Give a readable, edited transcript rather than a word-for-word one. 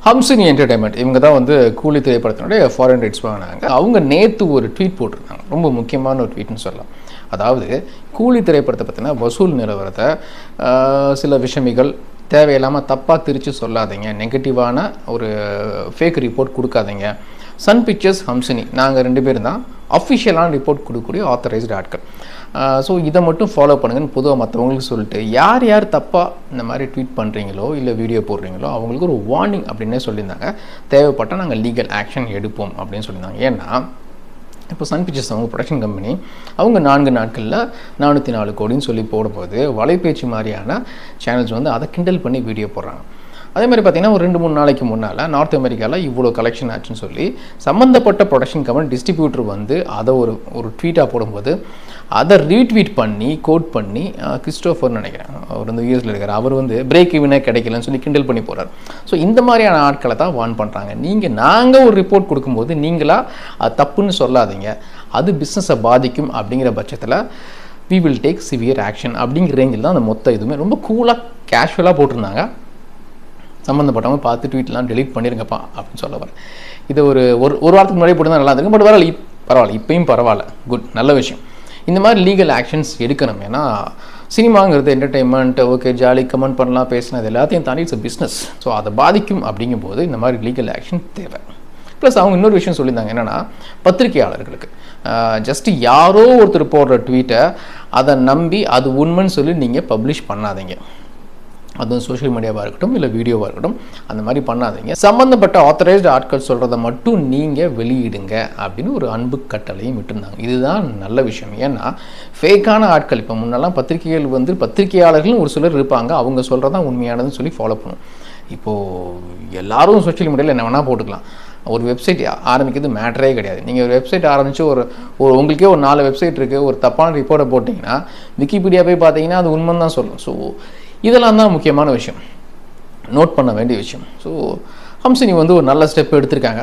Hamsini entertainment இவங்க தான் வந்து கூலி திரைப்படத்தினுடைய ஃபாரின் ரைட்ஸ் வாங்கினாங்க. அவங்க நேற்று ஒரு ட்வீட் போட்டிருந்தாங்க. ரொம்ப முக்கியமான ஒரு ட்வீட்னு சொல்லலாம். அதாவது கூலி திரைப்படத்தை பற்றின வசூல் நிலவரத்தை சில விஷமிகள் தேவையில்லாமல் தப்பாக திரித்து சொல்லாதீங்க, நெகட்டிவான ஒரு ஃபேக் ரிப்போர்ட் கொடுக்காதீங்க. சன் பிக்சர்ஸ் ஹம்சினி நாங்கள் 2 பேரும் தான் அஃபிஷியலான ரிப்போர்ட் கொடுக்கக்கூடிய ஆத்தரைஸ்டு ஆட்கள். ஸோ இதை மட்டும் ஃபாலோ பண்ணுங்கன்னு பொதுவாக மற்றவங்களுக்கு சொல்லிட்டு யார் யார் தப்பாக இந்த மாதிரி ட்வீட் பண்ணுறீங்களோ இல்லை வீடியோ போடுறீங்களோ அவங்களுக்கு ஒரு வார்னிங் அப்படின்னே சொல்லியிருந்தாங்க. தேவைப்பட்டால் நாங்கள் லீகல் ஆக்ஷன் எடுப்போம் அப்படின்னு சொல்லியிருந்தாங்க. ஏன்னா இப்போ சன் பிக்சர்ஸ் அவங்க ப்ரொடக்ஷன் கம்பெனி அவங்க 4 நாட்களில் 404 கோடின்னு சொல்லி போடும்போது வலைபேச்சு மாதிரியான சேனல்ஸ் வந்து அதை கிண்டல் பண்ணி வீடியோ போடுறாங்க. அதே மாதிரி பார்த்தீங்கன்னா ஒரு 2-3 நாளைக்கு முன்னால் நார்த் அமெரிக்காவில் இவ்வளோ கலெக்ஷன் ஆச்சுன்னு சொல்லி சம்மந்தப்பட்ட ப்ரொடக்ஷன் கம்பெனி டிஸ்ட்ரிபியூட்டர் வந்து அதை ஒரு ட்வீட்டாக போடும்போது அதை ரீட்வீட் பண்ணி கோட் பண்ணி கிறிஸ்டோஃபர்னு நினைக்கிறேன், அவர் வந்து யூஎஸில் இருக்கார், அவர் வந்து பிரேக் ஈவனே கிடைக்கலன்னு சொல்லி கிண்டல் பண்ணி போகிறார். ஸோ இந்த மாதிரியான ஆட்களை தான் வார்ன் பண்ணுறாங்க. நாங்கள் ஒரு ரிப்போர்ட் கொடுக்கும்போது நீங்களாக அது தப்புன்னு சொல்லாதீங்க, அது பிஸ்னஸை பாதிக்கும் அப்படிங்கிற பட்சத்தில் we will take severe action அப்படிங்கிற ரேஞ்சில் தான் அந்த மொத்த இதுவுமே ரொம்ப கூலாக கேஷுவலாக போட்டிருந்தாங்க. சம்மந்தப்பட்டவங்க பார்த்து ட்வீட்லாம் டெலீட் பண்ணிருங்கப்பா அப்படின்னு சொல்ல வரேன். இது ஒரு வாரத்துக்கு முன்னாடி போட்டு தான் நல்லா இருக்கும். பட் பரவாயில்ல, இப்பயும் பரவாயில்ல, குட், நல்ல விஷயம். இந்த மாதிரி லீகல் ஆக்ஷன்ஸ் எடுக்கணும். ஏன்னா சினிமாங்கிறது என்டர்டெயின்மெண்ட், ஓகே, ஜாலி கமெண்ட் பண்ணலாம், பேசினா இது எல்லாத்தையும் தாண்டி இட்ஸ் பிஸ்னஸ். ஸோ அதை பாதிக்கும் அப்படிங்கும்போது இந்த மாதிரி லீகல் ஆக்ஷன் தேவை. ப்ளஸ் அவங்க இன்னொரு விஷயம் சொல்லியிருந்தாங்க என்னென்னா, பத்திரிகையாளர்களுக்கு ஜஸ்ட்டு யாரோ ஒருத்தர் போடுற ட்வீட்டை அதை நம்பி அது உண்மைன்னு சொல்லி நீங்கள் பப்ளிஷ் பண்ணாதீங்க. அதுவும் சோஷியல் மீடியாவாக இருக்கட்டும் இல்லை வீடியோவாக இருக்கட்டும், அந்த மாதிரி பண்ணாதீங்க. சம்மந்தப்பட்ட ஆத்தரைஸ்டு ஆட்கள் சொல்கிறத மட்டும் நீங்கள் வெளியிடுங்க அப்படின்னு ஒரு அன்பு கட்டளையும் விட்டுருந்தாங்க. இதுதான் நல்ல விஷயம். ஏன்னா ஃபேக்கான ஆட்கள் இப்போ முன்னெல்லாம் பத்திரிகைகள் வந்து பத்திரிகையாளர்களும் ஒரு சிலர் இருப்பாங்க, அவங்க சொல்கிறதான் உண்மையானதுன்னு சொல்லி ஃபாலோ பண்ணும். இப்போது எல்லாரும் சோஷியல் மீடியாவில் என்ன வேணால் போட்டுக்கலாம். ஒரு வெப்சைட் ஆரம்பிக்கிறது மேட்டரே கிடையாது. நீங்கள் ஒரு வெப்சைட் ஆரம்பித்து ஒரு உங்களுக்கே ஒரு 4 வெப்சைட் இருக்குது, ஒரு தப்பான ரிப்போர்ட்டை போட்டிங்கன்னா விக்கிபீடியா போய் பார்த்தீங்கன்னா அது உண்மைன்னு தான் சொல்லும். ஸோ இதெல்லாம் தான் முக்கியமான விஷயம், நோட் பண்ண வேண்டிய விஷயம். ஸோ ஹம்சினி வந்து ஒரு நல்ல ஸ்டெப் எடுத்திருக்காங்க.